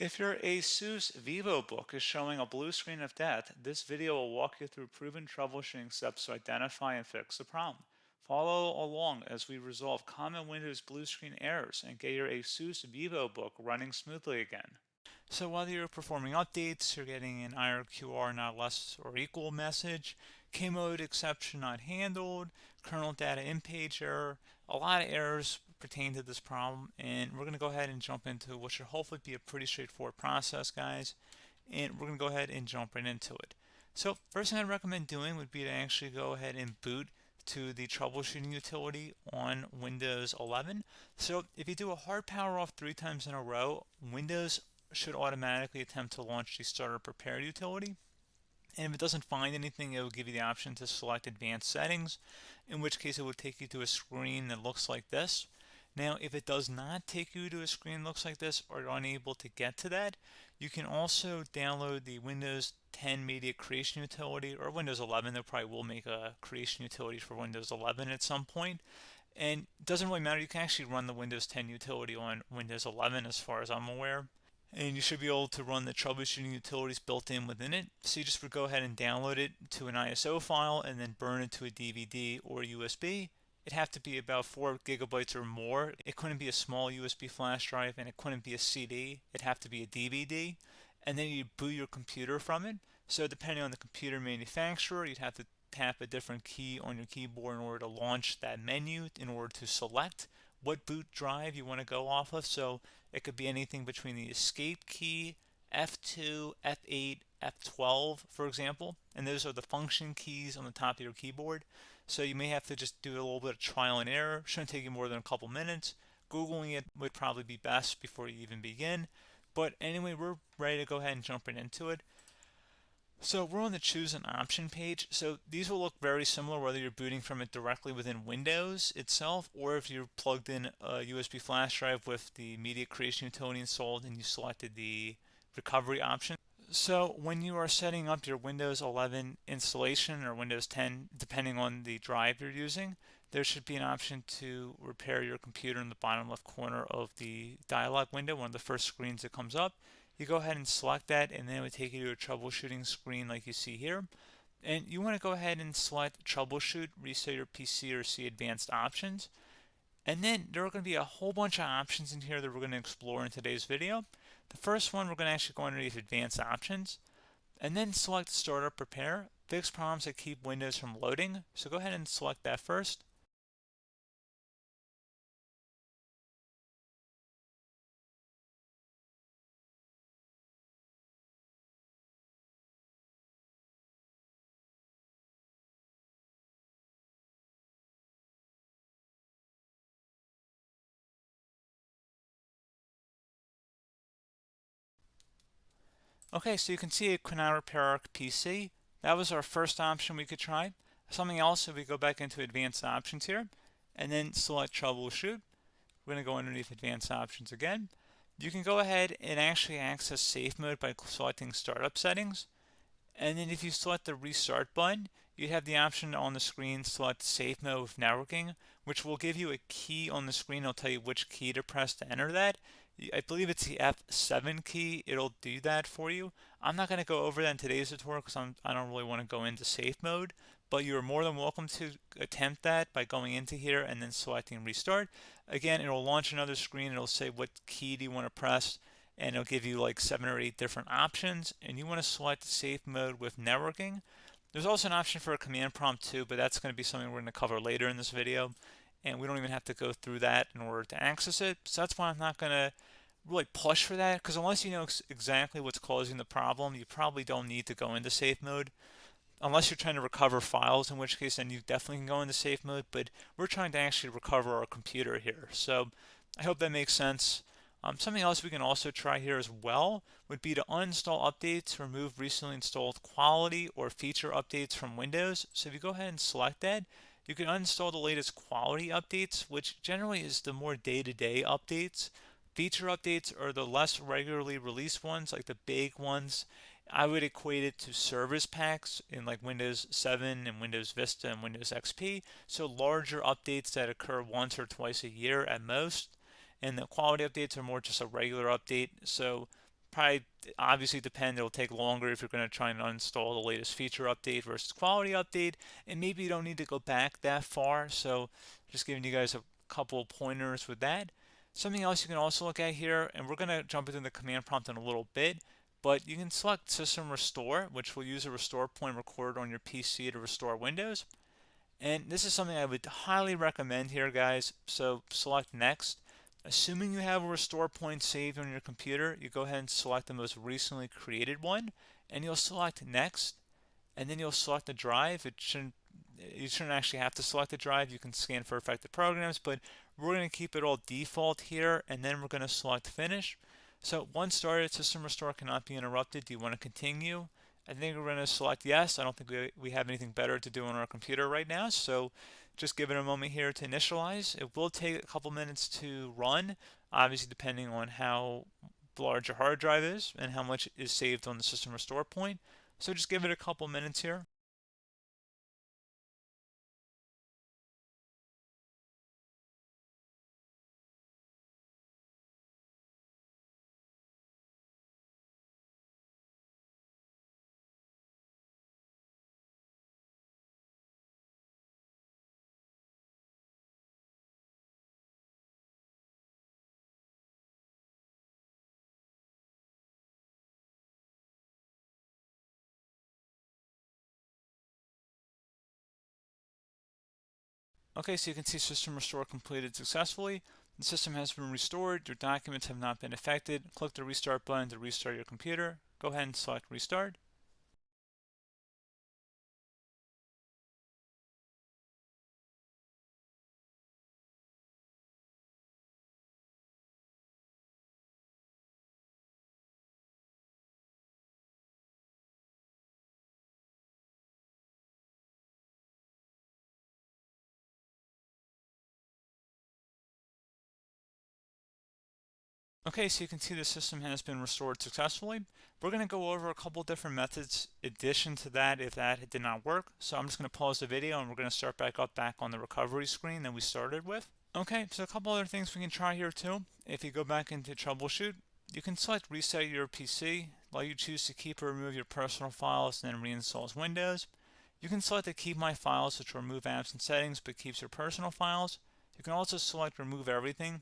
If your ASUS Vivobook is showing a blue screen of death, this video will walk you through proven troubleshooting steps to identify and fix the problem. Follow along as we resolve common Windows blue screen errors and get your ASUS Vivobook running smoothly again. So while you're performing updates, you're getting an IRQR not less or equal message, K-mode exception not handled, kernel data in-page error. A lot of errors pertain to this problem, and we're going to go ahead and jump into what should hopefully be a pretty straightforward process, guys. And we're going to go ahead and jump right into it. So first thing I'd recommend doing would be to actually go ahead and boot to the troubleshooting utility on Windows 11. So if you do a hard power off 3 times in a row, Windows should automatically attempt to launch the starter prepare utility. And if it doesn't find anything, it will give you the option to select advanced settings, in which case it would take you to a screen that looks like this. Now, if it does not take you to a screen that looks like this or you're unable to get to that, you can also download the Windows 10 Media Creation Utility, or Windows 11. They probably will make a creation utility for Windows 11 at some point. And it doesn't really matter. You can actually run the Windows 10 utility on Windows 11 as far as I'm aware. And you should be able to run the troubleshooting utilities built in within it. So you just would go ahead and download it to an ISO file and then burn it to a DVD or USB. It'd have to be about 4 gigabytes or more. It couldn't be a small USB flash drive, and it couldn't be a CD. It'd have to be a DVD. And then you'd boot your computer from it. So depending on the computer manufacturer, you'd have to tap a different key on your keyboard in order to launch that menu, in order to select what boot drive you want to go off of. So it could be anything between the escape key, F2, F8, F12, for example, and those are the function keys on the top of your keyboard. So you may have to just do a little bit of trial and error. Shouldn't take you more than a couple minutes. Googling it would probably be best before you even begin. But anyway, we're ready to go ahead and jump right into it. So we're on the choose an option page. So these will look very similar whether you're booting from it directly within Windows itself, or if you're plugged in a USB flash drive with the media creation utility installed and you selected the recovery option. So when you are setting up your Windows 11 installation or Windows 10, depending on the drive you're using, there should be an option to repair your computer in the bottom left corner of the dialog window, one of the first screens that comes up. You go ahead and select that, and then it would take you to a troubleshooting screen like you see here. And you want to go ahead and select troubleshoot, reset your PC, or see advanced options. And then there are going to be a whole bunch of options in here that we're going to explore in today's video. The first one, we're going to actually go underneath advanced options and then select startup prepare, fix problems that keep Windows from loading. So go ahead and select that first. Okay, so you can see it could not repair our PC. That was our first option we could try. Something else, if we go back into advanced options here and then select troubleshoot, we're going to go underneath advanced options again. You can go ahead and actually access safe mode by selecting startup settings. And then if you select the restart button, you have the option on the screen select safe mode with networking, which will give you a key on the screen. It'll tell you which key to press to enter that. I believe it's the F7 key. It'll do that for you. I'm not going to go over that in today's tutorial because I don't really want to go into safe mode, but you're more than welcome to attempt that by going into here and then selecting restart. Again, it'll launch another screen. It'll say what key do you want to press, and it'll give you like 7 or 8 different options, and you want to select safe mode with networking. There's also an option for a command prompt too, but that's going to be something we're going to cover later in this video, and we don't even have to go through that in order to access it. So that's why I'm not going to really push for that, because unless you know exactly what's causing the problem, you probably don't need to go into safe mode. Unless you're trying to recover files, in which case then you definitely can go into safe mode, but we're trying to actually recover our computer here. So I hope that makes sense. Something else we can also try here as well would be to uninstall updates, remove recently installed quality or feature updates from Windows. So if you go ahead and select that, you can uninstall the latest quality updates, which generally is the more day-to-day updates. Feature updates are the less regularly released ones, like the big ones. I would equate it to service packs in like Windows 7 and Windows Vista and Windows XP. So larger updates that occur once or twice a year at most. And the quality updates are more just a regular update. So probably obviously depend. It'll take longer if you're going to try and uninstall the latest feature update versus quality update, and maybe you don't need to go back that far. So just giving you guys a couple pointers with that. Something else you can also look at here, and we're going to jump into the command prompt in a little bit, but you can select System Restore, which will use a restore point recorded on your PC to restore Windows. And this is something I would highly recommend here, guys. So select Next. Assuming you have a restore point saved on your computer, you go ahead and select the most recently created one, and you'll select Next, and then you'll select the drive. You shouldn't actually have to select the drive. You can scan for affected programs, but we're going to keep it all default here, and then we're going to select Finish. So once started, System Restore cannot be interrupted. Do you want to continue? I think we're going to select yes. I don't think we have anything better to do on our computer right now, so just give it a moment here to initialize. It will take a couple minutes to run, obviously depending on how large your hard drive is and how much is saved on the System Restore point. So just give it a couple minutes here. Okay, so you can see System Restore completed successfully. The system has been restored. Your documents have not been affected. Click the Restart button to restart your computer. Go ahead and select Restart. Okay, so you can see the system has been restored successfully. We're going to go over a couple different methods in addition to that if that did not work. So I'm just going to pause the video and we're going to start back on the recovery screen that we started with. Okay, so a couple other things we can try here too. If you go back into Troubleshoot, you can select Reset Your PC, while you choose to keep or remove your personal files and then reinstalls Windows. You can select to keep my files, which will remove apps and settings but keeps your personal files. You can also select Remove Everything,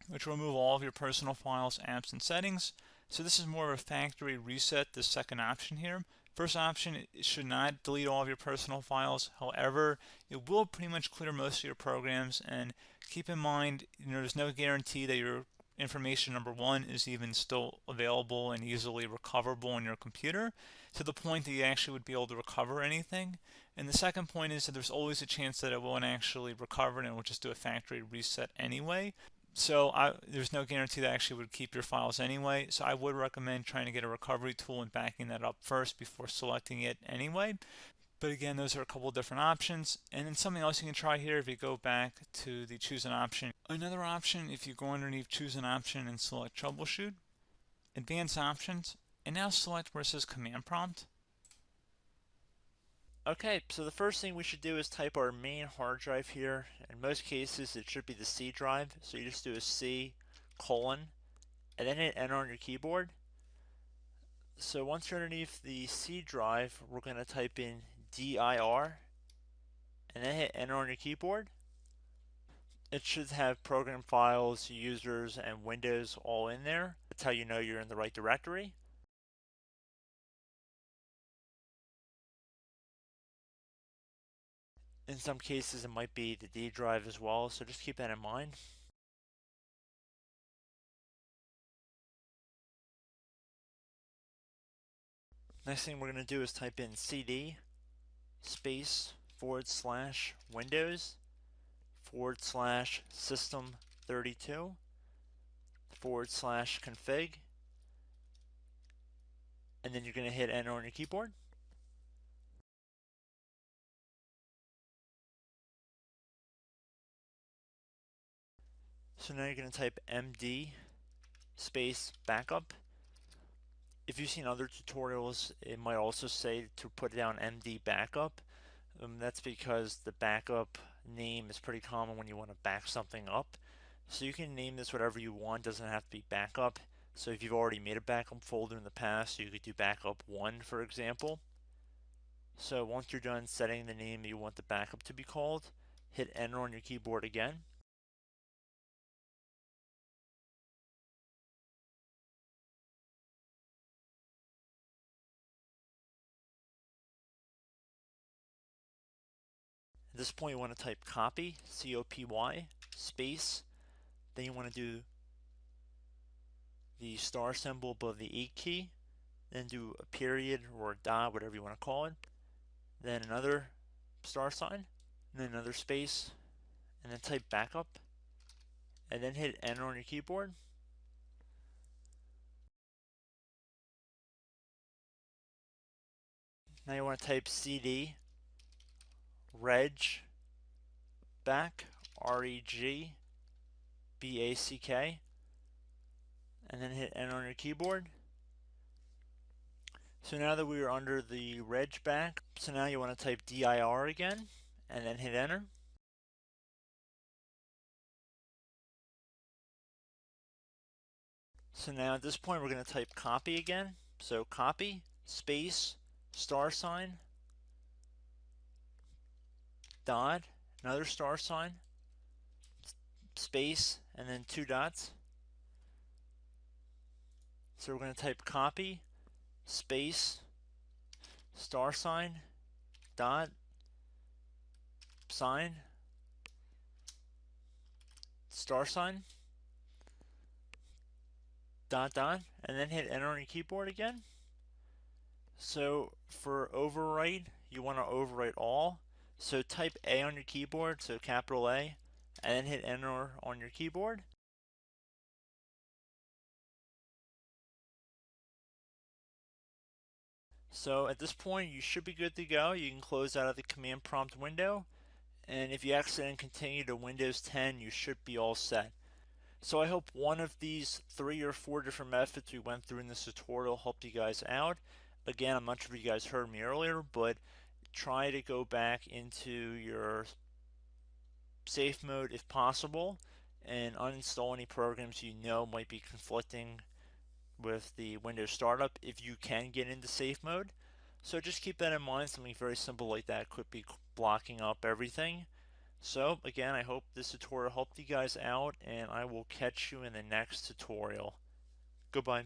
which will remove all of your personal files, apps, and settings. So this is more of a factory reset, the second option here. First option, it should not delete all of your personal files. However, it will pretty much clear most of your programs. And keep in mind, there's no guarantee that your information, number one, is even still available and easily recoverable on your computer to the point that you actually would be able to recover anything. And the second point is that there's always a chance that it won't actually recover and it will just do a factory reset anyway. So there's no guarantee that actually would keep your files anyway. So I would recommend trying to get a recovery tool and backing that up first before selecting it anyway. But again, those are a couple different options. And then something else you can try here if you go back to the choose an option. Another option, if you go underneath choose an option and select troubleshoot, advanced options, and now select where it says command prompt. Okay, so the first thing we should do is type our main hard drive here. In most cases, it should be the C drive. So you just do a C colon and then hit enter on your keyboard. So once you're underneath the C drive, we're going to type in dir and then hit enter on your keyboard. It should have program files, users, and Windows all in there. That's how you know you're in the right directory. In some cases, it might be the D drive as well, so just keep that in mind. Next thing we're going to do is type in cd space / Windows / system 32 / config, and then you're going to hit enter on your keyboard. So now you're going to type md space backup. If you've seen other tutorials, it might also say to put down md backup. That's because the backup name is pretty common when you want to back something up. So you can name this whatever you want, doesn't have to be backup. So if you've already made a backup folder in the past, you could do backup 1, for example. So once you're done setting the name you want the backup to be called, hit enter on your keyboard again. At this point, you want to type copy, C-O-P-Y, space. Then you want to do the star symbol above the 8 key. Then do a period or a dot, whatever you want to call it. Then another star sign, and then another space, and then type backup, and then hit enter on your keyboard. Now you want to type cd reg back, R-E-G-B-A-C-K, and then hit enter on your keyboard. So now that we are under the reg back, so now you want to type dir again, and then hit enter. So now at this point we're going to type copy again. So copy, space, star sign, dot, another star sign, space, and then 2 dots. So we're going to type copy, space, star sign, dot, sign, star sign, dot, dot, and then hit enter on your keyboard again. So for overwrite, you want to overwrite all. So type A on your keyboard, so capital A, and then hit enter on your keyboard. So at this point, you should be good to go. You can close out of the command prompt window, and if you accidentally continue to Windows 10, you should be all set. So I hope one of these 3 or 4 different methods we went through in this tutorial helped you guys out. Again, I'm not sure if you guys heard me earlier, but try to go back into your safe mode if possible and uninstall any programs you know might be conflicting with the Windows startup if you can get into safe mode. So just keep that in mind. Something very simple like that could be blocking up everything. So again, I hope this tutorial helped you guys out, and I will catch you in the next tutorial. Goodbye.